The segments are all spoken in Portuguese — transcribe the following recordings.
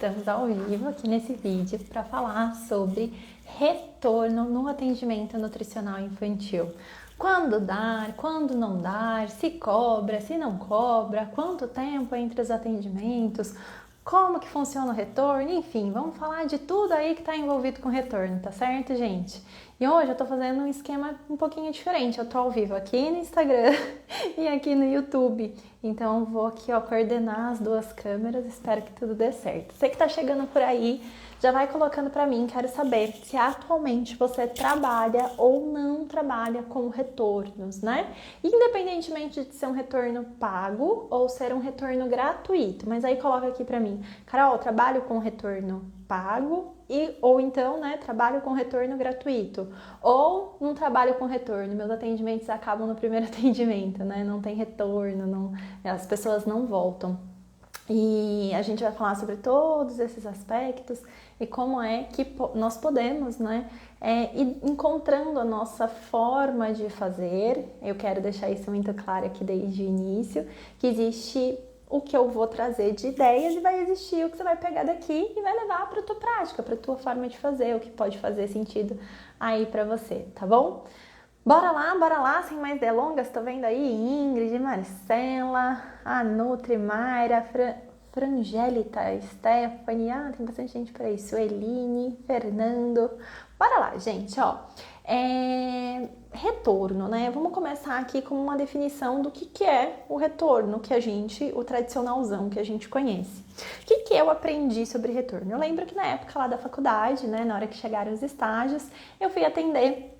Estamos ao vivo aqui nesse vídeo para falar sobre retorno no atendimento nutricional infantil. Quando dar, quando não dar, se cobra, se não cobra, quanto tempo entre os atendimentos, como que funciona o retorno, enfim, vamos falar de tudo aí que está envolvido com retorno, tá certo, gente? E hoje eu tô fazendo um esquema um pouquinho diferente, eu tô ao vivo aqui no Instagram e aqui no YouTube, então vou aqui, ó, coordenar as duas câmeras, espero que tudo dê certo. Você que tá chegando por aí, já vai colocando pra mim, quero saber se atualmente você trabalha ou não trabalha com retornos, né? Independentemente de ser um retorno pago ou ser um retorno gratuito, mas aí coloca aqui pra mim, Carol, trabalho com retorno pago ou então, né, trabalho com retorno gratuito, ou não trabalho com retorno, meus atendimentos acabam no primeiro atendimento, né, não tem retorno, as pessoas não voltam. E a gente vai falar sobre todos esses aspectos e como é que nós podemos, né, ir encontrando a nossa forma de fazer. Eu quero deixar isso muito claro aqui desde o início, que existe o que eu vou trazer de ideias e vai existir o que você vai pegar daqui e vai levar para a tua prática, para a tua forma de fazer, o que pode fazer sentido aí para você, tá bom? Bora lá, sem mais delongas, tô vendo aí Ingrid, Marcela, a Nutri, Mayra, Frangélita, Stephanie, tem bastante gente por aí, Sueline, Fernando. Bora lá, gente, ó. Retorno, né? Vamos começar aqui com uma definição do que é o retorno o tradicionalzão que a gente conhece. O que eu aprendi sobre retorno? Eu lembro que na época lá da faculdade, né, na hora que chegaram os estágios, eu fui atender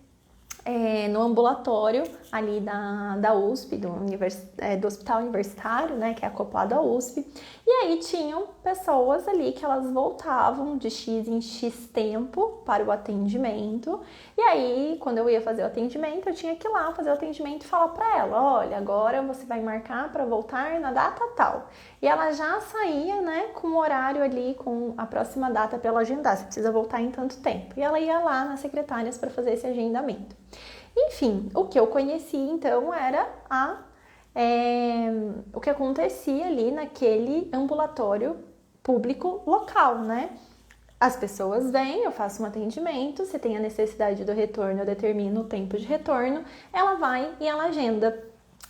no ambulatório ali da USP, do Hospital Universitário, né, que é acoplado à USP, e aí tinham pessoas ali que elas voltavam de X em X tempo para o atendimento, e aí quando eu ia fazer o atendimento, eu tinha que ir lá fazer o atendimento e falar para ela, olha, agora você vai marcar para voltar na data tal, e ela já saía, né, com o horário ali, com a próxima data para ela agendar, você precisa voltar em tanto tempo, e ela ia lá nas secretárias para fazer esse agendamento. Enfim, o que eu conheci então era o que acontecia ali naquele ambulatório público local, né? As pessoas vêm, eu faço um atendimento, se tem a necessidade do retorno, eu determino o tempo de retorno, ela vai e ela agenda.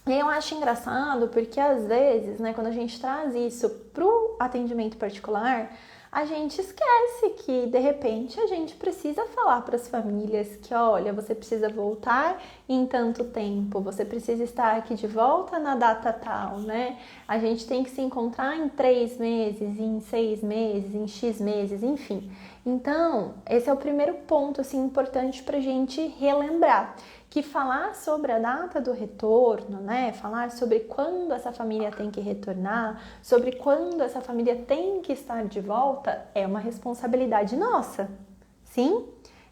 E eu acho engraçado porque às vezes, né, quando a gente traz isso pro atendimento particular, a gente esquece que, de repente, a gente precisa falar para as famílias que, olha, você precisa voltar em tanto tempo, você precisa estar aqui de volta na data tal, né? A gente tem que se encontrar em 3 meses, em 6 meses, em X meses, enfim. Então, esse é o primeiro ponto, assim, importante para a gente relembrar. Que falar sobre a data do retorno, né? Falar sobre quando essa família tem que retornar, sobre quando essa família tem que estar de volta, é uma responsabilidade nossa. Sim?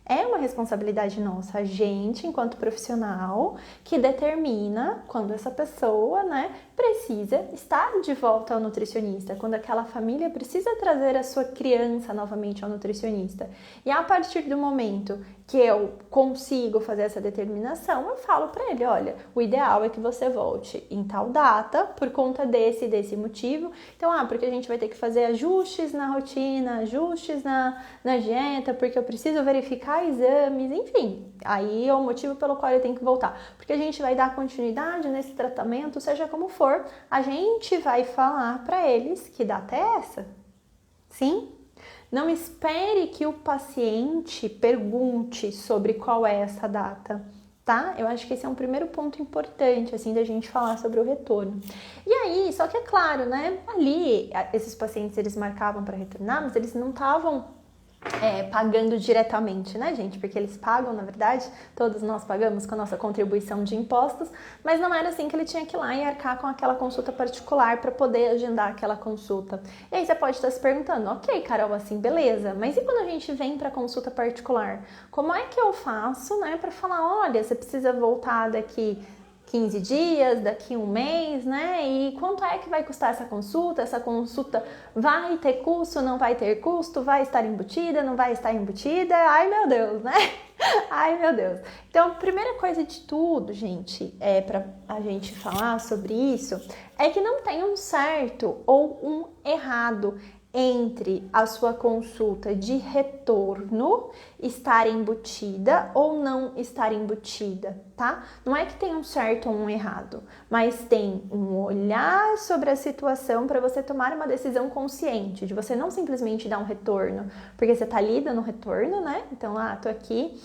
É uma responsabilidade nossa, a gente, enquanto profissional, que determina quando essa pessoa, né, precisa estar de volta ao nutricionista, quando aquela família precisa trazer a sua criança novamente ao nutricionista. E a partir do momento que eu consigo fazer essa determinação, eu falo para ele, olha, o ideal é que você volte em tal data, por conta desse motivo. Então, porque a gente vai ter que fazer ajustes na rotina, ajustes na dieta, porque eu preciso verificar exames, enfim. Aí é o motivo pelo qual eu tenho que voltar. Porque a gente vai dar continuidade nesse tratamento, seja como for, a gente vai falar para eles que data é essa. Sim? Não espere que o paciente pergunte sobre qual é essa data, tá? Eu acho que esse é um primeiro ponto importante, assim, da gente falar sobre o retorno. E aí, só que é claro, né? Ali, esses pacientes, eles marcavam para retornar, mas eles não estavam pagando diretamente, né, gente? Porque eles pagam, na verdade, todos nós pagamos com a nossa contribuição de impostos, mas não era assim que ele tinha que ir lá e arcar com aquela consulta particular para poder agendar aquela consulta. E aí você pode estar se perguntando, ok, Carol, assim, beleza, mas e quando a gente vem para consulta particular? Como é que eu faço, né, para falar, olha, você precisa voltar daqui 15 dias, daqui um mês, né? E quanto é que vai custar essa consulta? Essa consulta vai ter custo, não vai ter custo? Vai estar embutida, não vai estar embutida? Ai, meu Deus, né? Ai, meu Deus. Então, a primeira coisa de tudo, gente, pra a gente falar sobre isso, é que não tem um certo ou um errado entre a sua consulta de retorno estar embutida ou não estar embutida, tá? Não é que tem um certo ou um errado, mas tem um olhar sobre a situação para você tomar uma decisão consciente, de você não simplesmente dar um retorno, porque você tá ali dando retorno, né? Então, tô aqui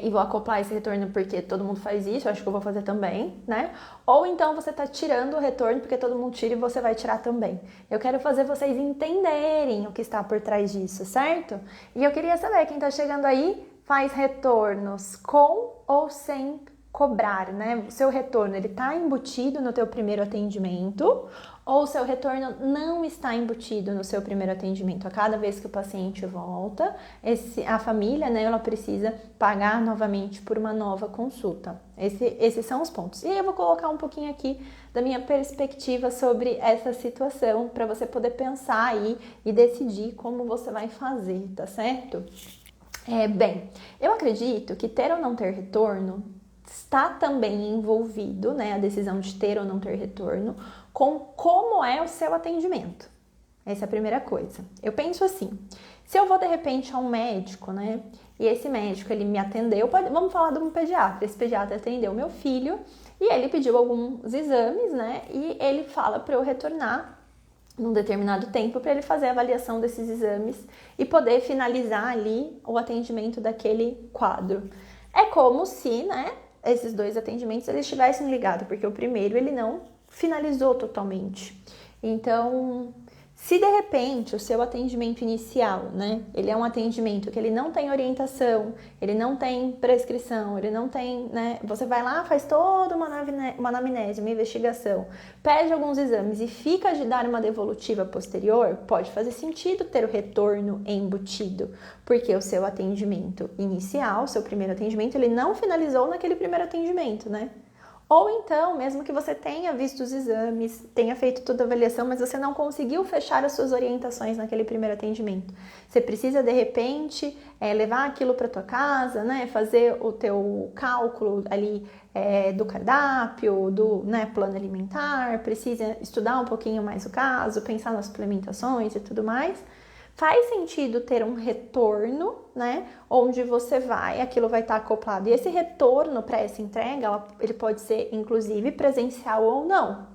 e vou acoplar esse retorno porque todo mundo faz isso, eu acho que eu vou fazer também, né? Ou então você tá tirando o retorno porque todo mundo tira e você vai tirar também. Eu quero fazer vocês entenderem o que está por trás disso, certo? E eu queria saber, quem tá chegando aí faz retornos com ou sem cobrar, né? O seu retorno, ele tá embutido no teu primeiro atendimento ou o seu retorno não está embutido no seu primeiro atendimento? A cada vez que o paciente volta, a família, né, ela precisa pagar novamente por uma nova consulta. Esses são os pontos. E eu vou colocar um pouquinho aqui da minha perspectiva sobre essa situação, para você poder pensar aí e decidir como você vai fazer, tá certo? Bem, eu acredito que ter ou não ter retorno está também envolvido, né, a decisão de ter ou não ter retorno, com como é o seu atendimento. Essa é a primeira coisa. Eu penso assim, se eu vou de repente a um médico, né, e esse médico ele me atendeu, vamos falar de um pediatra, esse pediatra atendeu meu filho e ele pediu alguns exames, né, e ele fala para eu retornar num determinado tempo para ele fazer a avaliação desses exames e poder finalizar ali o atendimento daquele quadro. É como se, né, esses dois atendimentos eles estivessem ligados, porque o primeiro ele não finalizou totalmente. Então, se de repente o seu atendimento inicial, né, ele é um atendimento que ele não tem orientação, ele não tem prescrição, ele não tem, né, você vai lá, faz toda uma anamnese, uma investigação, pede alguns exames e fica de dar uma devolutiva posterior, pode fazer sentido ter o retorno embutido, porque o seu atendimento inicial, seu primeiro atendimento, ele não finalizou naquele primeiro atendimento, né? Ou então, mesmo que você tenha visto os exames, tenha feito toda a avaliação, mas você não conseguiu fechar as suas orientações naquele primeiro atendimento. Você precisa, de repente, levar aquilo para tua casa, né? Fazer o teu cálculo ali do cardápio, do, né, plano alimentar, precisa estudar um pouquinho mais o caso, pensar nas suplementações e tudo mais. Faz sentido ter um retorno, né, onde você vai, aquilo vai estar acoplado. E esse retorno para essa entrega, ele pode ser, inclusive, presencial ou não.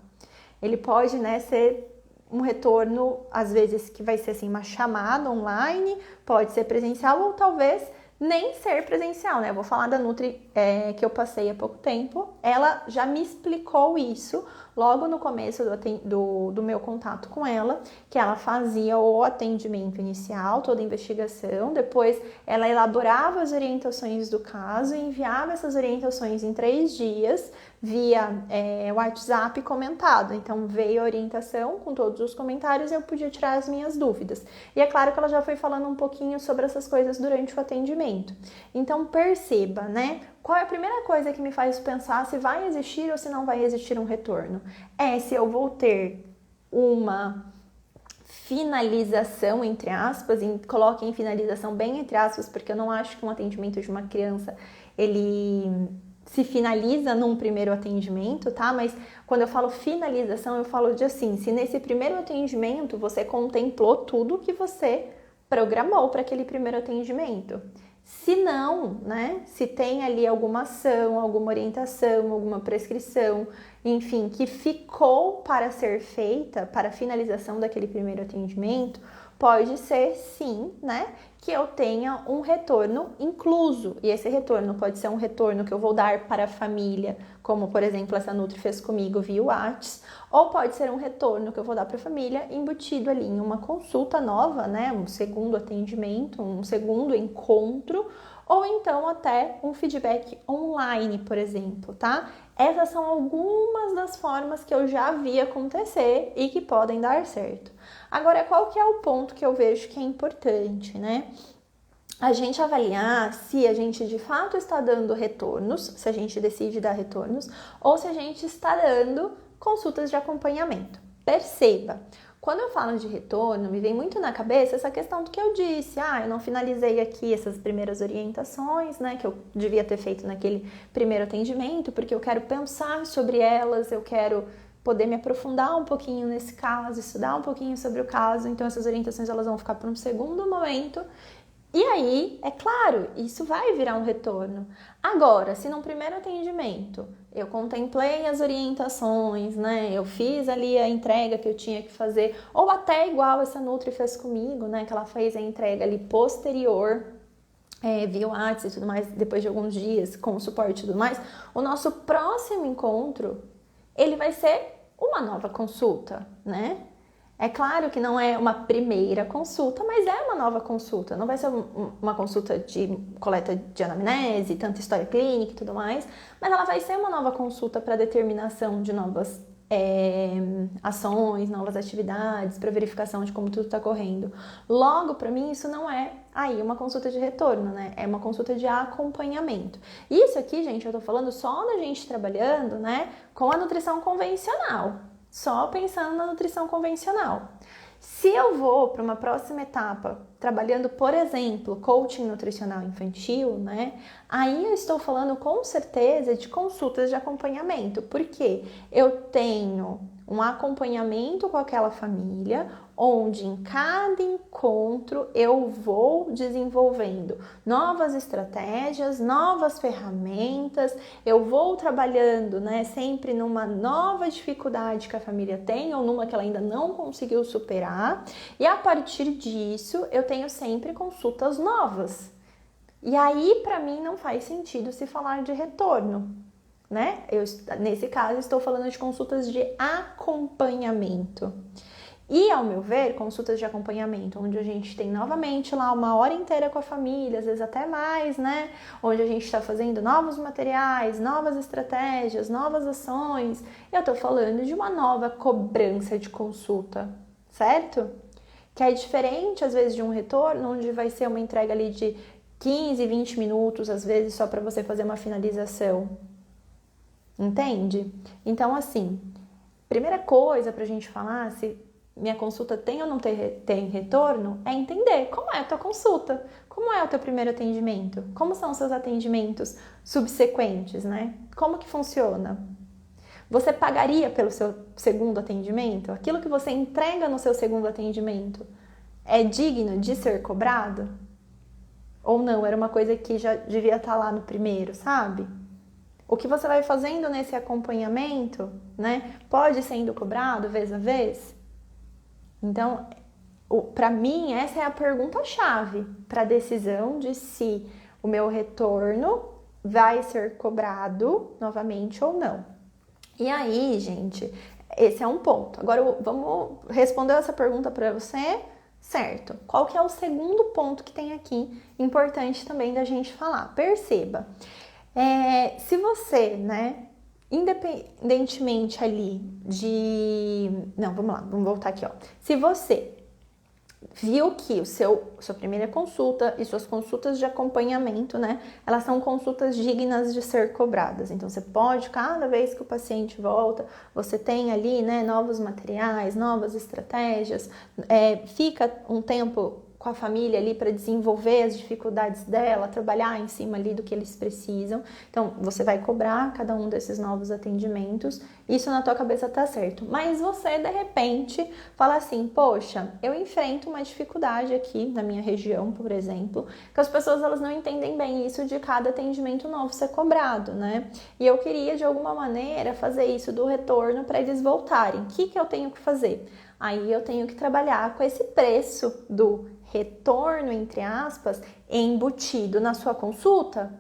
Ele pode, né, ser um retorno, às vezes, que vai ser assim, uma chamada online, pode ser presencial ou talvez nem ser presencial, né? Eu vou falar da Nutri que eu passei há pouco tempo. Ela já me explicou isso logo no começo do meu contato com ela, que ela fazia o atendimento inicial, toda a investigação, depois ela elaborava as orientações do caso e enviava essas orientações em 3 dias via WhatsApp comentado. Então veio a orientação com todos os comentários e eu podia tirar as minhas dúvidas. E é claro que ela já foi falando um pouquinho sobre essas coisas durante o atendimento. Então perceba, né? Qual é a primeira coisa que me faz pensar se vai existir ou se não vai existir um retorno? Se eu vou ter uma finalização, entre aspas, coloque em finalização bem entre aspas, porque eu não acho que um atendimento de uma criança, ele se finaliza num primeiro atendimento, tá? Mas quando eu falo finalização, eu falo de assim, se nesse primeiro atendimento você contemplou tudo que você programou para aquele primeiro atendimento. Se não, né, se tem ali alguma ação, alguma orientação, alguma prescrição, enfim, que ficou para ser feita para a finalização daquele primeiro atendimento, pode ser sim, né, que eu tenha um retorno incluso. E esse retorno pode ser um retorno que eu vou dar para a família, como por exemplo essa Nutri fez comigo via WhatsApp, ou pode ser um retorno que eu vou dar para a família embutido ali em uma consulta nova, né, um segundo atendimento, um segundo encontro, ou então até um feedback online, por exemplo, tá? Essas são algumas das formas que eu já vi acontecer e que podem dar certo. Agora, qual que é o ponto que eu vejo que é importante, né? A gente avaliar se a gente de fato está dando retornos, se a gente decide dar retornos, ou se a gente está dando consultas de acompanhamento. Perceba, quando eu falo de retorno, me vem muito na cabeça essa questão do que eu disse. Eu não finalizei aqui essas primeiras orientações, né, que eu devia ter feito naquele primeiro atendimento, porque eu quero pensar sobre elas, eu quero poder me aprofundar um pouquinho nesse caso, estudar um pouquinho sobre o caso. Então essas orientações elas vão ficar para um segundo momento. E aí, é claro, isso vai virar um retorno. Agora, se num primeiro atendimento eu contemplei as orientações, né? Eu fiz ali a entrega que eu tinha que fazer, ou até igual essa Nutri fez comigo, né? Que ela fez a entrega ali posterior, via WhatsApp e tudo mais, depois de alguns dias, com o suporte e tudo mais. O nosso próximo encontro, ele vai ser uma nova consulta, né? É claro que não é uma primeira consulta, mas é uma nova consulta. Não vai ser uma consulta de coleta de anamnese, tanta história clínica e tudo mais, mas ela vai ser uma nova consulta para determinação de novas ações, novas atividades, para verificação de como tudo está correndo. Logo, para mim, isso não é aí uma consulta de retorno, né? É uma consulta de acompanhamento. Isso aqui, gente, eu tô falando só da gente trabalhando, né, com a nutrição convencional. Só pensando na nutrição convencional. Se eu vou para uma próxima etapa, trabalhando, por exemplo, coaching nutricional infantil, né? Aí eu estou falando com certeza de consultas de acompanhamento, porque eu tenho um acompanhamento com aquela família, onde em cada encontro eu vou desenvolvendo novas estratégias, novas ferramentas, eu vou trabalhando, né, sempre numa nova dificuldade que a família tem ou numa que ela ainda não conseguiu superar, e a partir disso eu tenho sempre consultas novas. E aí, para mim, não faz sentido se falar de retorno, né? Eu, nesse caso, estou falando de consultas de acompanhamento. E, ao meu ver, consultas de acompanhamento, onde a gente tem novamente lá uma hora inteira com a família, às vezes até mais, né? Onde a gente está fazendo novos materiais, novas estratégias, novas ações. Eu tô falando de uma nova cobrança de consulta, certo? Que é diferente, às vezes, de um retorno, onde vai ser uma entrega ali de 15, 20 minutos, às vezes, só para você fazer uma finalização. Entende? Então, assim, primeira coisa pra gente falar se minha consulta tem ou não tem retorno é entender como é a tua consulta, como é o teu primeiro atendimento, como são os seus atendimentos subsequentes, né? Como que funciona? Você pagaria pelo seu segundo atendimento? Aquilo que você entrega no seu segundo atendimento é digno de ser cobrado? Ou não, era uma coisa que já devia estar lá no primeiro, sabe? O que você vai fazendo nesse acompanhamento, né, pode sendo cobrado vez a vez? Então, para mim, essa é a pergunta-chave para a decisão de se o meu retorno vai ser cobrado novamente ou não. E aí, gente, esse é um ponto. Agora, vamos responder essa pergunta para você, certo? Qual que é o segundo ponto que tem aqui, importante também da gente falar? Perceba, se você, né, independentemente ali de... Não, vamos lá, vamos voltar aqui, ó. Se você viu que sua primeira consulta e suas consultas de acompanhamento, né, elas são consultas dignas de ser cobradas. Então, você pode, cada vez que o paciente volta, você tem ali, né, novos materiais, novas estratégias, fica um tempo com a família ali para desenvolver as dificuldades dela, trabalhar em cima ali do que eles precisam. Então, você vai cobrar cada um desses novos atendimentos, isso na tua cabeça tá certo. Mas você, de repente, fala assim, poxa, eu enfrento uma dificuldade aqui na minha região, por exemplo, que as pessoas elas não entendem bem isso de cada atendimento novo ser cobrado, né? E eu queria, de alguma maneira, fazer isso do retorno para eles voltarem. O que eu tenho que fazer? Aí eu tenho que trabalhar com esse preço do retorno, entre aspas, embutido na sua consulta.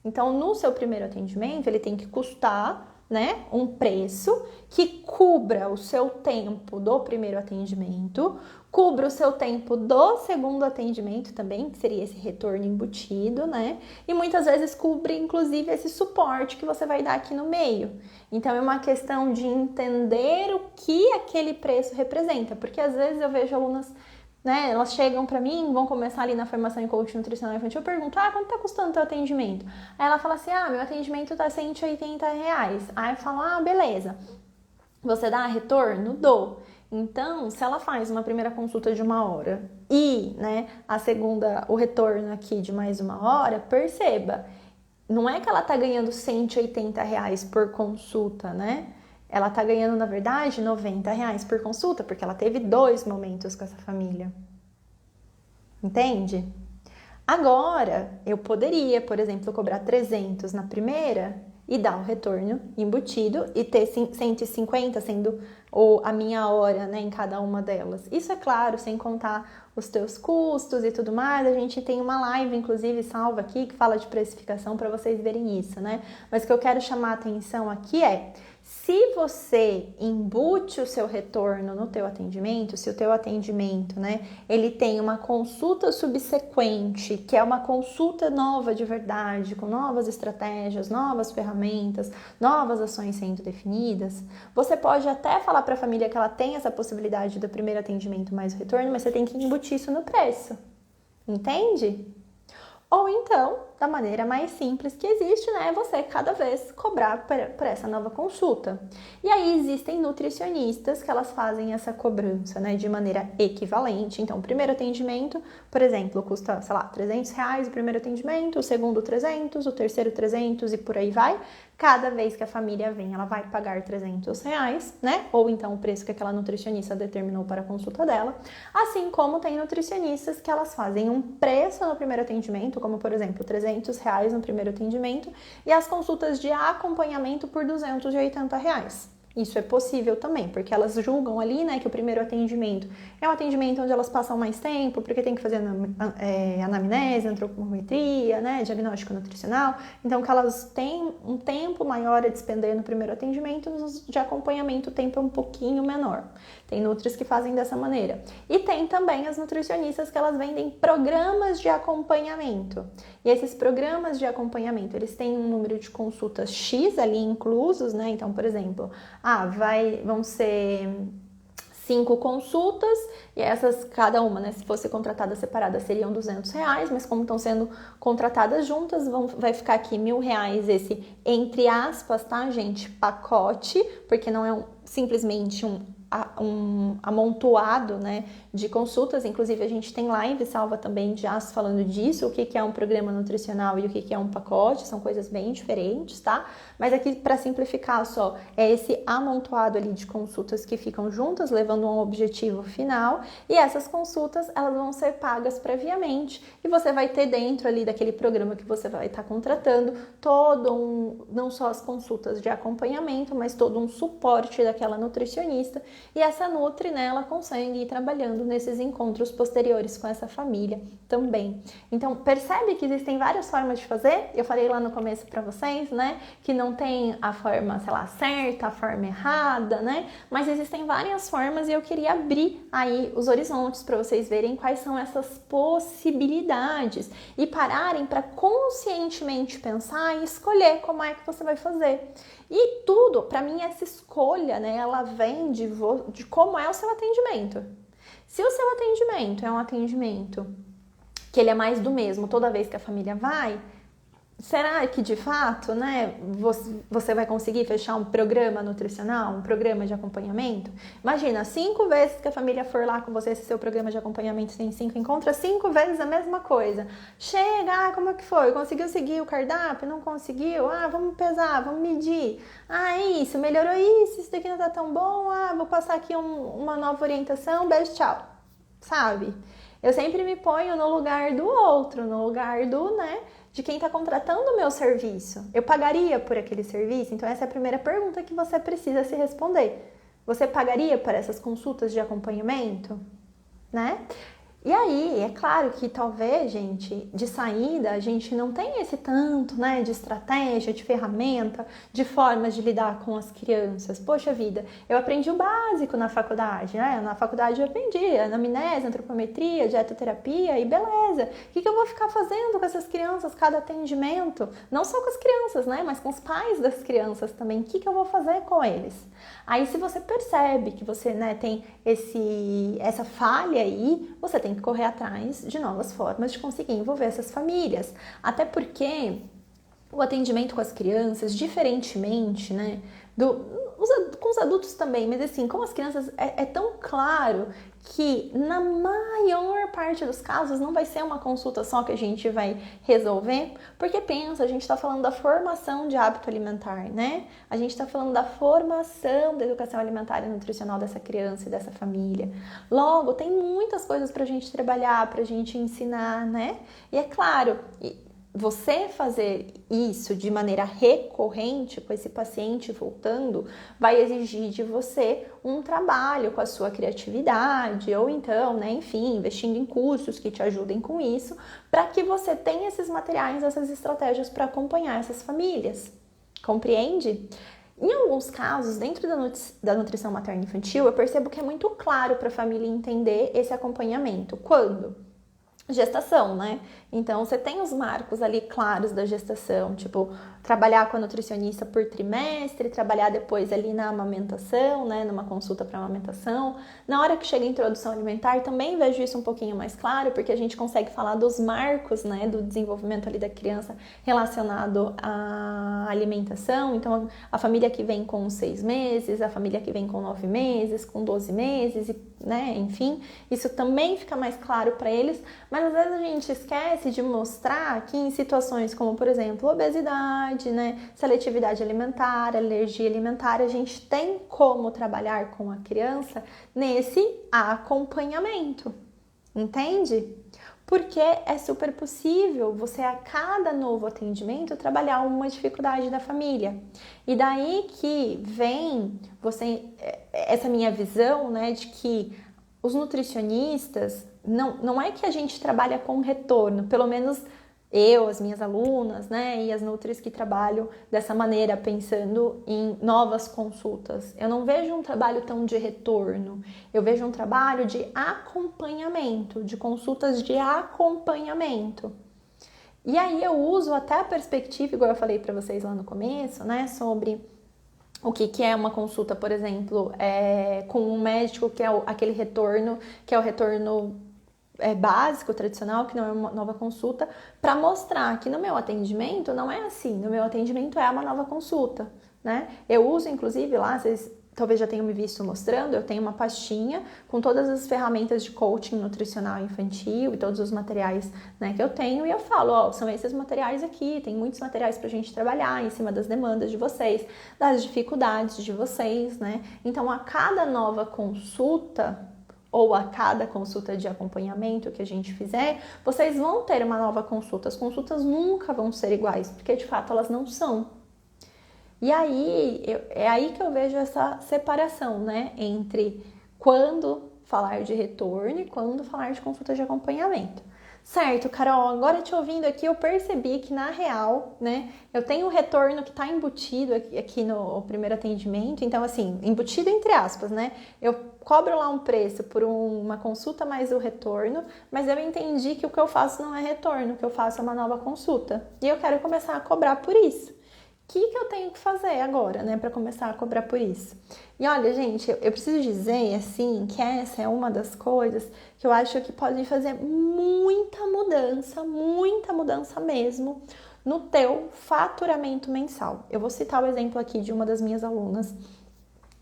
Então, no seu primeiro atendimento, ele tem que custar, né, um preço que cubra o seu tempo do primeiro atendimento, cubra o seu tempo do segundo atendimento também, que seria esse retorno embutido, né? E muitas vezes cubre, inclusive, esse suporte que você vai dar aqui no meio. Então, é uma questão de entender o que aquele preço representa, porque às vezes eu vejo alunas, né, elas chegam pra mim, vão começar ali na formação em coaching nutricional infantil, eu pergunto, quanto tá custando o teu atendimento? Aí ela fala assim, meu atendimento tá R$180. Aí eu falo, beleza. Você dá retorno? Dou. Então, se ela faz uma primeira consulta de 1 hora e, né, a segunda, o retorno aqui de mais 1 hora, perceba, não é que ela tá ganhando R$180 por consulta, né? ela tá ganhando, na verdade, R$ 90 por consulta, porque ela teve 2 momentos com essa família. Entende? Agora, eu poderia, por exemplo, cobrar 300 na primeira e dar o retorno embutido e ter 150 sendo a minha hora, né, em cada uma delas. Isso é claro, sem contar os teus custos e tudo mais. A gente tem uma live, inclusive, salva aqui, que fala de precificação para vocês verem isso, né? Mas o que eu quero chamar a atenção aqui é: se você embute o seu retorno no teu atendimento, se o teu atendimento, né, ele tem uma consulta subsequente, que é uma consulta nova de verdade, com novas estratégias, novas ferramentas, novas ações sendo definidas, você pode até falar para a família que ela tem essa possibilidade do primeiro atendimento mais o retorno, mas você tem que embutir isso no preço. Entende? Ou então, da maneira mais simples que existe, né, é você cada vez cobrar por essa nova consulta. E aí existem nutricionistas que elas fazem essa cobrança, né, de maneira equivalente. Então, o primeiro atendimento, por exemplo, custa, sei lá, R$300 o primeiro atendimento, o segundo 300, o terceiro 300 e por aí vai. Cada vez que a família vem, ela vai pagar R$300, né? Ou então o preço que aquela nutricionista determinou para a consulta dela. Assim como tem nutricionistas que elas fazem um preço no primeiro atendimento, como por exemplo, R$300 no primeiro atendimento, e as consultas de acompanhamento por R$280. Isso é possível também, porque elas julgam ali, né, que o primeiro atendimento é um atendimento onde elas passam mais tempo, porque tem que fazer anamnese, antropometria, né, diagnóstico nutricional. Então, que elas têm um tempo maior a despender no primeiro atendimento, nos de acompanhamento o tempo é um pouquinho menor. Tem nutris que fazem dessa maneira. E tem também as nutricionistas que elas vendem programas de acompanhamento. E esses programas de acompanhamento, eles têm um número de consultas X ali inclusos, né? Então, por exemplo, vão ser 5 consultas e essas, cada uma, né, se fosse contratada separada, seriam R$200, mas como estão sendo contratadas juntas, vai ficar aqui R$1.000 esse, entre aspas, tá, gente, pacote, porque não é simplesmente um amontoado, né, de consultas. Inclusive a gente tem live salva também já falando disso, o que é um programa nutricional e o que é um pacote, são coisas bem diferentes, tá? Mas aqui, para simplificar só, é esse amontoado ali de consultas que ficam juntas, levando a um objetivo final, e essas consultas, elas vão ser pagas previamente, e você vai ter dentro ali daquele programa que você vai estar contratando, não só as consultas de acompanhamento, mas todo um suporte daquela nutricionista. E essa nutri, né, ela consegue ir trabalhando nesses encontros posteriores com essa família também. Então, percebe que existem várias formas de fazer? Eu falei lá no começo para vocês, né, que não tem a forma, sei lá, certa, a forma errada, né? Mas existem várias formas e eu queria abrir aí os horizontes para vocês verem quais são essas possibilidades e pararem para conscientemente pensar e escolher como é que você vai fazer. E tudo, para mim, essa escolha, né, ela vem de como é o seu atendimento. Se o seu atendimento é um atendimento que ele é mais do mesmo toda vez que a família vai, será que de fato, né, você vai conseguir fechar um programa nutricional, um programa de acompanhamento? Imagina, 5 vezes que a família for lá com você, esse seu programa de acompanhamento tem 5 encontros, 5 vezes a mesma coisa. Chega, como é que foi? Conseguiu seguir o cardápio? Não conseguiu? Vamos pesar, vamos medir. Isso, melhorou isso daqui não tá tão bom. Vou passar aqui uma nova orientação, beijo, tchau. Sabe? Eu sempre me ponho no lugar do outro, no lugar de quem está contratando o meu serviço. Eu pagaria por aquele serviço? Então essa é a primeira pergunta que você precisa se responder. Você pagaria por essas consultas de acompanhamento? Né? E aí, é claro que talvez, gente, de saída, a gente não tem esse tanto, né, de estratégia, de ferramenta, de formas de lidar com as crianças. Poxa vida, eu aprendi o básico na faculdade, né? Na faculdade eu aprendi anamnese, antropometria, dietoterapia e beleza. O que eu vou ficar fazendo com essas crianças, cada atendimento? Não só com as crianças, né, mas com os pais das crianças também. O que eu vou fazer com eles? Aí, se você percebe que você, né, tem essa falha aí, você tem que correr atrás de novas formas de conseguir envolver essas famílias. Até porque o atendimento com as crianças, diferentemente, né, com os adultos também, mas assim, com as crianças é tão claro que na maior parte parte dos casos não vai ser uma consulta só que a gente vai resolver, porque pensa, a gente está falando da formação de hábito alimentar, né? A gente está falando da formação da educação alimentar e nutricional dessa criança e dessa família. Logo, tem muitas coisas para a gente trabalhar, para a gente ensinar, né? E é claro, você fazer isso de maneira recorrente, com esse paciente voltando, vai exigir de você um trabalho com a sua criatividade, ou então, né, enfim, investindo em cursos que te ajudem com isso, para que você tenha esses materiais, essas estratégias para acompanhar essas famílias. Compreende? Em alguns casos, dentro da nutrição materno-infantil, eu percebo que é muito claro para a família entender esse acompanhamento. Quando? Gestação, né? Então, você tem os marcos ali claros da gestação, tipo, trabalhar com a nutricionista por trimestre, trabalhar depois ali na amamentação, né? Numa consulta para amamentação. Na hora que chega a introdução alimentar, também vejo isso um pouquinho mais claro, porque a gente consegue falar dos marcos, né? Do desenvolvimento ali da criança relacionado à alimentação. Então, a família que vem com 6 meses, a família que vem com 9 meses, com 12 meses, né? Enfim, isso também fica mais claro para eles, mas às vezes a gente esquece de mostrar que em situações como, por exemplo, obesidade, né, seletividade alimentar, alergia alimentar, a gente tem como trabalhar com a criança nesse acompanhamento, entende? Porque é super possível você, a cada novo atendimento, trabalhar uma dificuldade da família. E daí que vem essa minha visão, né, de que os nutricionistas, não é que a gente trabalha com retorno, pelo menos eu, as minhas alunas, né, e as nutris que trabalham dessa maneira, pensando em novas consultas. Eu não vejo um trabalho tão de retorno, eu vejo um trabalho de acompanhamento, de consultas de acompanhamento. E aí eu uso até a perspectiva, igual eu falei para vocês lá no começo, né, sobre o que é uma consulta, por exemplo, com um médico, que é aquele retorno, que é o retorno básico, tradicional, que não é uma nova consulta, para mostrar que no meu atendimento não é assim, no meu atendimento é uma nova consulta, né? Eu uso, inclusive, lá, vocês talvez já tenham me visto mostrando, eu tenho uma pastinha com todas as ferramentas de coaching nutricional infantil e todos os materiais, né, que eu tenho, e eu falo, ó, são esses materiais aqui, tem muitos materiais pra gente trabalhar em cima das demandas de vocês, das dificuldades de vocês, né? Então, a cada nova consulta ou a cada consulta de acompanhamento que a gente fizer, vocês vão ter uma nova consulta. As consultas nunca vão ser iguais, porque de fato elas não são. E aí, é aí que eu vejo essa separação, né, entre quando falar de retorno e quando falar de consulta de acompanhamento. Certo, Carol, agora te ouvindo aqui, eu percebi que na real, né, eu tenho um retorno que está embutido aqui no primeiro atendimento, então assim, embutido entre aspas, né, eu cobro lá um preço por uma consulta mais o retorno, mas eu entendi que o que eu faço não é retorno, o que eu faço é uma nova consulta, e eu quero começar a cobrar por isso. O que eu tenho que fazer agora, né, para começar a cobrar por isso? E olha, gente, eu preciso dizer, assim, que essa é uma das coisas que eu acho que pode fazer muita mudança mesmo no teu faturamento mensal. Eu vou citar o exemplo aqui de uma das minhas alunas.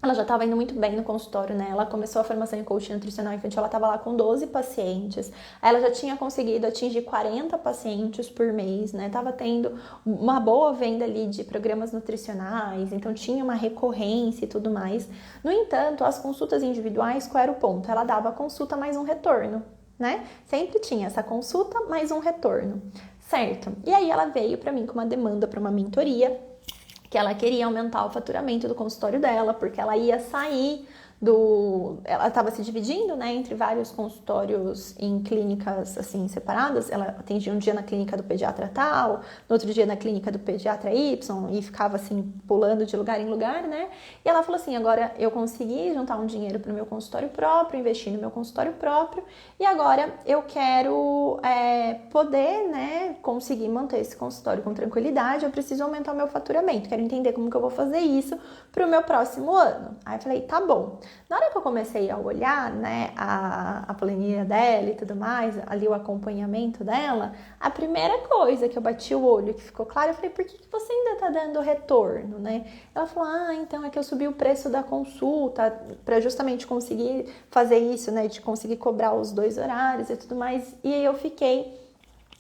Ela já estava indo muito bem no consultório, né? Ela começou a formação em coaching nutricional infantil, ela estava lá com 12 pacientes. Ela já tinha conseguido atingir 40 pacientes por mês, né? Tava tendo uma boa venda ali de programas nutricionais, então tinha uma recorrência e tudo mais. No entanto, as consultas individuais, qual era o ponto? Ela dava a consulta mais um retorno, né? Sempre tinha essa consulta mais um retorno, certo? E aí ela veio para mim com uma demanda para uma mentoria, que ela queria aumentar o faturamento do consultório dela, porque ela ia sair ela estava se dividindo, né, entre vários consultórios em clínicas, assim, separadas. Ela atendia um dia na clínica do pediatra tal, no outro dia na clínica do pediatra Y, e ficava, assim, pulando de lugar em lugar, né, e ela falou assim, agora eu consegui juntar um dinheiro para o meu consultório próprio, investir no meu consultório próprio, e agora eu quero poder, né, conseguir manter esse consultório com tranquilidade, eu preciso aumentar o meu faturamento, quero entender como que eu vou fazer isso para o meu próximo ano. Aí eu falei, tá bom. Na hora que eu comecei a olhar, né, a planilha dela e tudo mais, ali o acompanhamento dela, a primeira coisa que eu bati o olho, que ficou claro, eu falei, por que você ainda tá dando retorno, né? Ela falou, então é que eu subi o preço da consulta para justamente conseguir fazer isso, né, de conseguir cobrar os 2 horários e tudo mais. E aí eu fiquei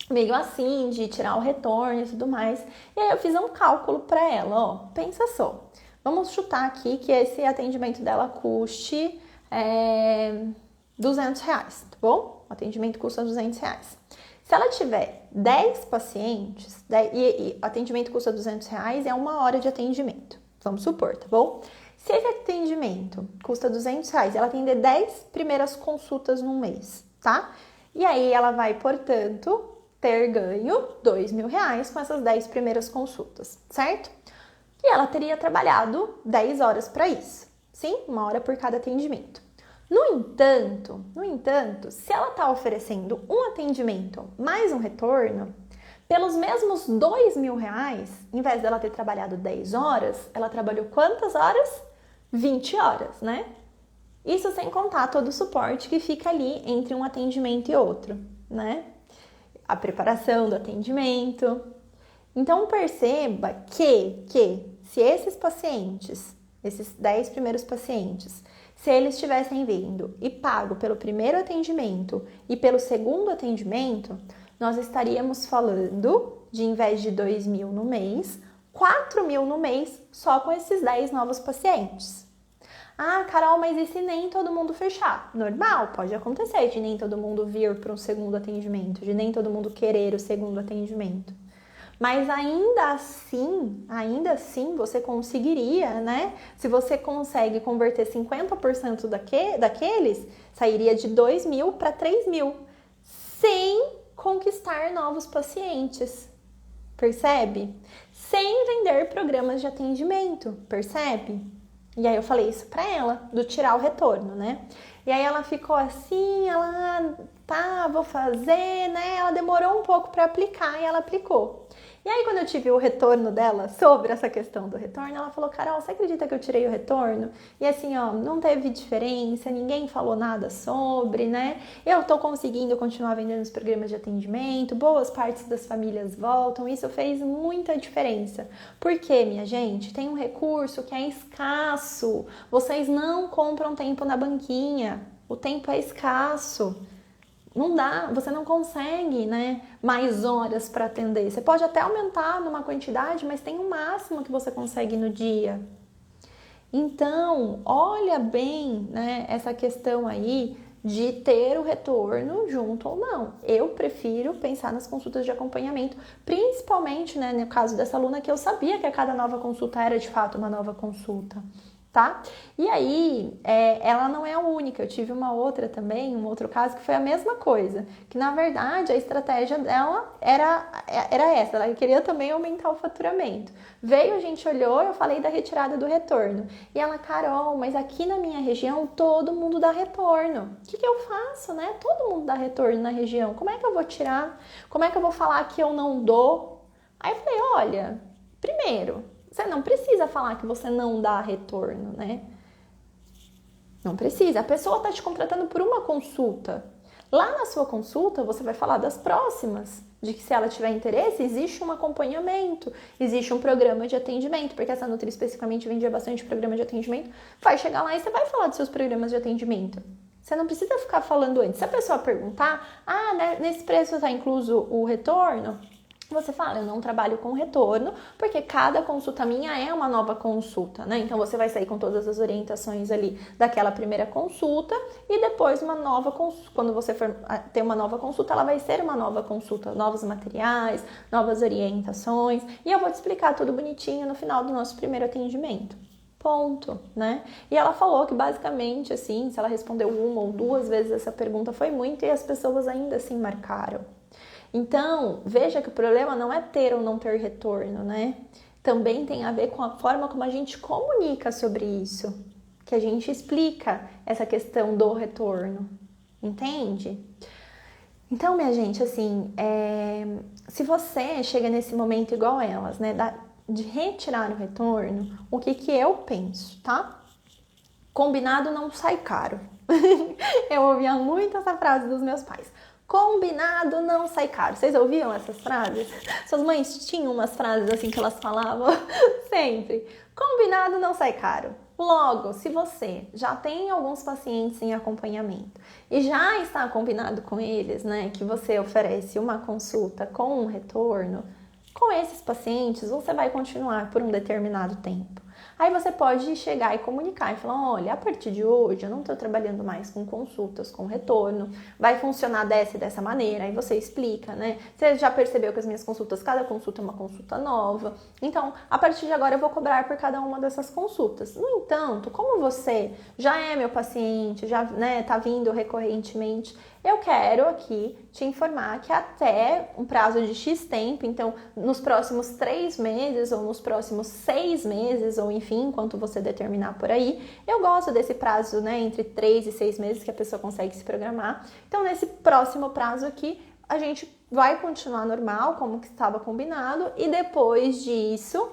meio assim, de tirar o retorno e tudo mais. E aí eu fiz um cálculo para ela, ó, pensa só. Vamos chutar aqui que esse atendimento dela custe R$200, tá bom? O atendimento custa R$200. Se ela tiver 10 pacientes, e atendimento custa R$200, é 1 hora de atendimento. Vamos supor, tá bom? Se esse atendimento custa R$200, ela atender 10 primeiras consultas no mês, tá? E aí ela vai, portanto, ter ganho R$2.000 com essas 10 primeiras consultas, certo? E ela teria trabalhado 10 horas para isso, sim? 1 hora por cada atendimento. No entanto, se ela está oferecendo um atendimento mais um retorno, pelos mesmos R$2.000, em vez dela ter trabalhado 10 horas, ela trabalhou quantas horas? 20 horas, né? Isso sem contar todo o suporte que fica ali entre um atendimento e outro, né? A preparação do atendimento. Então, perceba que se esses pacientes, esses 10 primeiros pacientes, se eles tivessem vindo e pago pelo primeiro atendimento e pelo segundo atendimento, nós estaríamos falando de, em vez de 2.000 no mês, 4.000 no mês só com esses 10 novos pacientes. Carol, mas e se nem todo mundo fechar? Normal, pode acontecer de nem todo mundo vir para um segundo atendimento, de nem todo mundo querer o segundo atendimento. Mas ainda assim, você conseguiria, né? Se você consegue converter 50% daqueles, sairia de 2.000 para 3.000, sem conquistar novos pacientes, percebe? Sem vender programas de atendimento, percebe? E aí eu falei isso pra ela, do tirar o retorno, né? E aí ela ficou assim, vou fazer, né? Ela demorou um pouco para aplicar e ela aplicou. E aí quando eu tive o retorno dela sobre essa questão do retorno, ela falou, Carol, você acredita que eu tirei o retorno? E assim, ó, não teve diferença, ninguém falou nada sobre, né? Eu tô conseguindo continuar vendendo os programas de atendimento, boas partes das famílias voltam, isso fez muita diferença. Por quê, minha gente? Tem um recurso que é escasso, vocês não compram tempo na banquinha, o tempo é escasso. Não dá, você não consegue, né, mais horas para atender. Você pode até aumentar numa quantidade, mas tem um máximo que você consegue no dia. Então, olha bem, né, essa questão aí de ter o retorno junto ou não. Eu prefiro pensar nas consultas de acompanhamento, principalmente, né, no caso dessa aluna que eu sabia que a cada nova consulta era de fato uma nova consulta. Tá? E aí, ela não é a única, eu tive uma outra também, um outro caso que foi a mesma coisa, que na verdade a estratégia dela era essa, ela queria também aumentar o faturamento. Veio, a gente olhou, eu falei da retirada do retorno, e ela, Carol, mas aqui na minha região todo mundo dá retorno, o que eu faço, né? Todo mundo dá retorno na região, como é que eu vou tirar? Como é que eu vou falar que eu não dou? Aí eu falei, olha, primeiro, você não precisa falar que você não dá retorno, né? Não precisa. A pessoa está te contratando por uma consulta. Lá na sua consulta, você vai falar das próximas. De que se ela tiver interesse, existe um acompanhamento, existe um programa de atendimento, porque essa Nutri especificamente vendia bastante programa de atendimento. Vai chegar lá e você vai falar dos seus programas de atendimento. Você não precisa ficar falando antes. Se a pessoa perguntar, né, nesse preço está incluso o retorno? Você fala, eu não trabalho com retorno, porque cada consulta minha é uma nova consulta, né? Então, você vai sair com todas as orientações ali daquela primeira consulta e depois uma nova consulta. Quando você for ter uma nova consulta, ela vai ser uma nova consulta, novos materiais, novas orientações. E eu vou te explicar tudo bonitinho no final do nosso primeiro atendimento. Ponto, né? E ela falou que basicamente, assim, se ela respondeu 1 ou 2 vezes essa pergunta, foi muito e as pessoas ainda assim marcaram. Então, veja que o problema não é ter ou não ter retorno, né? Também tem a ver com a forma como a gente comunica sobre isso, que a gente explica essa questão do retorno, entende? Então, minha gente, assim, se você chega nesse momento igual elas, né, de retirar o retorno, o que eu penso, tá? Combinado não sai caro. Eu ouvia muito essa frase dos meus pais. Combinado não sai caro. Vocês ouviam essas frases? Suas mães tinham umas frases assim que elas falavam sempre. Combinado não sai caro. Logo, se você já tem alguns pacientes em acompanhamento e já está combinado com eles, né, que você oferece uma consulta com um retorno, com esses pacientes você vai continuar por um determinado tempo. Aí você pode chegar e comunicar e falar, olha, a partir de hoje eu não estou trabalhando mais com consultas, com retorno, vai funcionar dessa e dessa maneira, aí você explica, né? Você já percebeu que as minhas consultas, cada consulta é uma consulta nova, então, a partir de agora eu vou cobrar por cada uma dessas consultas. No entanto, como você já é meu paciente, já, né, tá vindo recorrentemente, eu quero aqui te informar que até um prazo de X tempo, então nos próximos 3 meses ou nos próximos 6 meses, ou enfim, enquanto você determinar por aí, eu gosto desse prazo, né, entre 3 e 6 meses que a pessoa consegue se programar. Então, nesse próximo prazo aqui, a gente vai continuar normal, como que estava combinado, e depois disso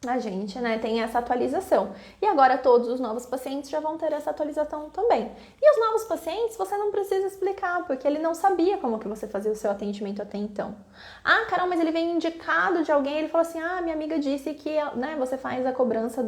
a gente, né, tem essa atualização. E agora todos os novos pacientes já vão ter essa atualização também. E os novos pacientes você não precisa explicar, porque ele não sabia como que você fazia o seu atendimento até então. Ah, Carol, mas ele vem indicado de alguém, ele falou assim, minha amiga disse que, né, você faz a cobrança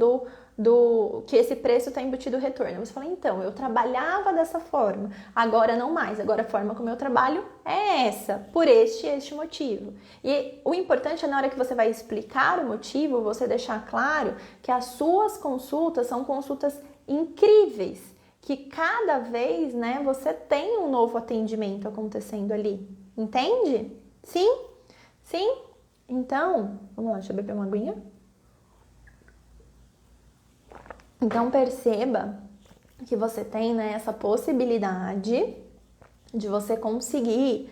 que esse preço está embutido o retorno. Você fala, então, eu trabalhava dessa forma, agora não mais, agora a forma como eu trabalho é essa, por este motivo. E o importante é na hora que você vai explicar o motivo, você deixar claro que as suas consultas são consultas incríveis, que cada vez, né, você tem um novo atendimento acontecendo ali, entende? Sim? Sim? Então, vamos lá, deixa eu beber uma aguinha. Então, perceba que você tem, né, essa possibilidade de você conseguir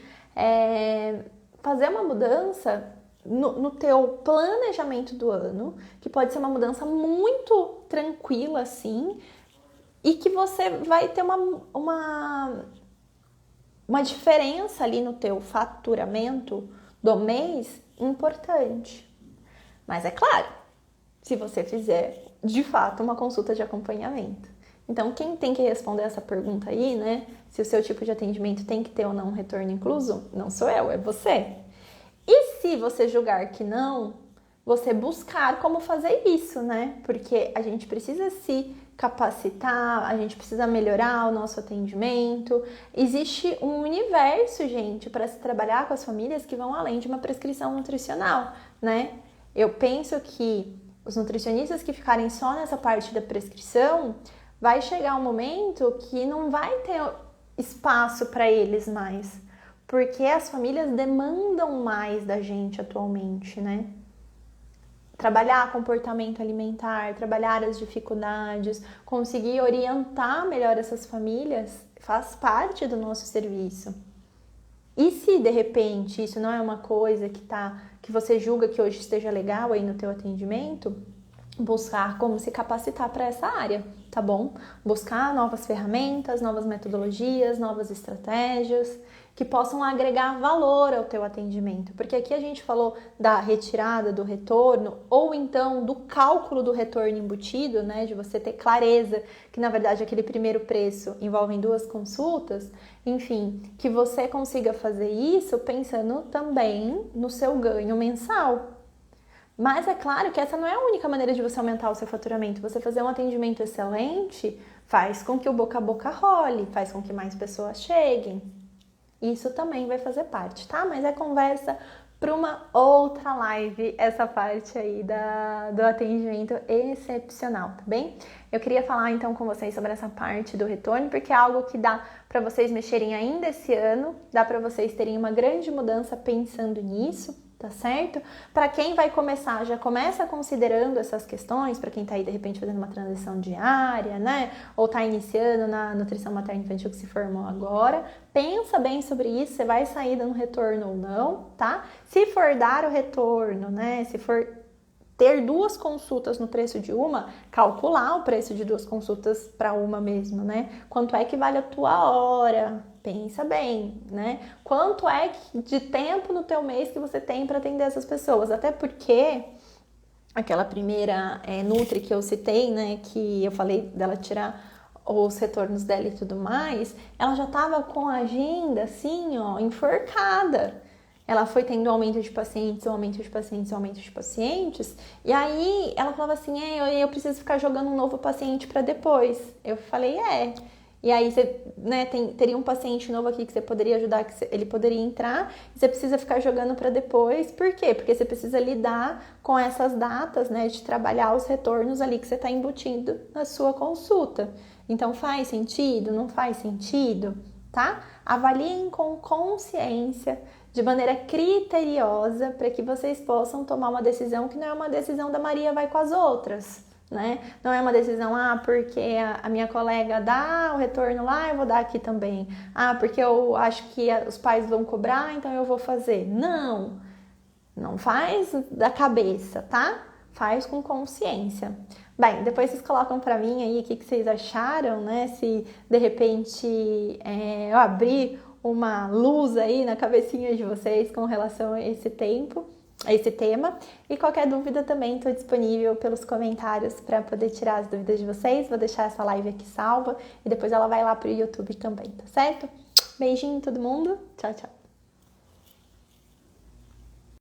fazer uma mudança no teu planejamento do ano, que pode ser uma mudança muito tranquila, assim, e que você vai ter uma diferença ali no teu faturamento do mês importante. Mas é claro, se você fizer de fato uma consulta de acompanhamento. Então, quem tem que responder essa pergunta aí, né? Se o seu tipo de atendimento tem que ter ou não um retorno incluso, não sou eu, é você. E se você julgar que não, você buscar como fazer isso, né? Porque a gente precisa se capacitar, a gente precisa melhorar o nosso atendimento. Existe um universo, gente, para se trabalhar com as famílias que vão além de uma prescrição nutricional, né? Eu penso que os nutricionistas que ficarem só nessa parte da prescrição, vai chegar um momento que não vai ter espaço para eles mais, porque as famílias demandam mais da gente atualmente, né? Trabalhar comportamento alimentar, trabalhar as dificuldades, conseguir orientar melhor essas famílias faz parte do nosso serviço. E se de repente isso não é uma coisa que você julga que hoje esteja legal aí no teu atendimento, buscar como se capacitar para essa área, tá bom? Buscar novas ferramentas, novas metodologias, novas estratégias que possam agregar valor ao teu atendimento. Porque aqui a gente falou da retirada do retorno ou então do cálculo do retorno embutido, né? De você ter clareza que na verdade aquele primeiro preço envolve 2 consultas. Enfim, que você consiga fazer isso pensando também no seu ganho mensal. Mas é claro que essa não é a única maneira de você aumentar o seu faturamento. Você fazer um atendimento excelente faz com que o boca a boca role, faz com que mais pessoas cheguem. Isso também vai fazer parte, tá? Mas é conversa para uma outra live, essa parte aí do atendimento excepcional, tá bem? Eu queria falar então com vocês sobre essa parte do retorno, porque é algo que dá para vocês mexerem ainda esse ano, dá para vocês terem uma grande mudança pensando nisso, tá certo? Para quem vai começar, já começa considerando essas questões, para quem tá aí de repente fazendo uma transição diária, né? Ou tá iniciando na nutrição materno-infantil que se formou agora, pensa bem sobre isso, você vai sair dando retorno ou não, tá? Se for dar o retorno, né? Se for ter 2 consultas no preço de uma, calcular o preço de 2 consultas para uma mesmo, né? Quanto é que vale a tua hora? Pensa bem, né? Quanto é de tempo no teu mês que você tem para atender essas pessoas? Até porque aquela primeira Nutri que eu citei, né? Que eu falei dela tirar os retornos dela e tudo mais, ela já estava com a agenda assim, ó, enforcada. Ela foi tendo aumento de pacientes, aumento de pacientes, aumento de pacientes, e aí ela falava assim, eu preciso ficar jogando um novo paciente para depois. Eu falei, E aí você, né, teria um paciente novo aqui que você poderia ajudar, que ele poderia entrar, e você precisa ficar jogando para depois. Por quê? Porque você precisa lidar com essas datas, né, de trabalhar os retornos ali que você está embutindo na sua consulta. Então faz sentido? Não faz sentido? Tá? Avaliem com consciência, de maneira criteriosa, para que vocês possam tomar uma decisão que não é uma decisão da Maria vai com as outras, né? Não é uma decisão, porque a minha colega dá o retorno lá, eu vou dar aqui também. Porque eu acho que os pais vão cobrar, então eu vou fazer. Não faz da cabeça, tá? Faz com consciência. Bem, depois vocês colocam pra mim aí o que vocês acharam, né? Se de repente eu abrir uma luz aí na cabecinha de vocês com relação a esse tema. E qualquer dúvida também estou disponível pelos comentários para poder tirar as dúvidas de vocês. Vou deixar essa live aqui salva e depois ela vai lá pro YouTube também, tá certo? Beijinho todo mundo. Tchau, tchau.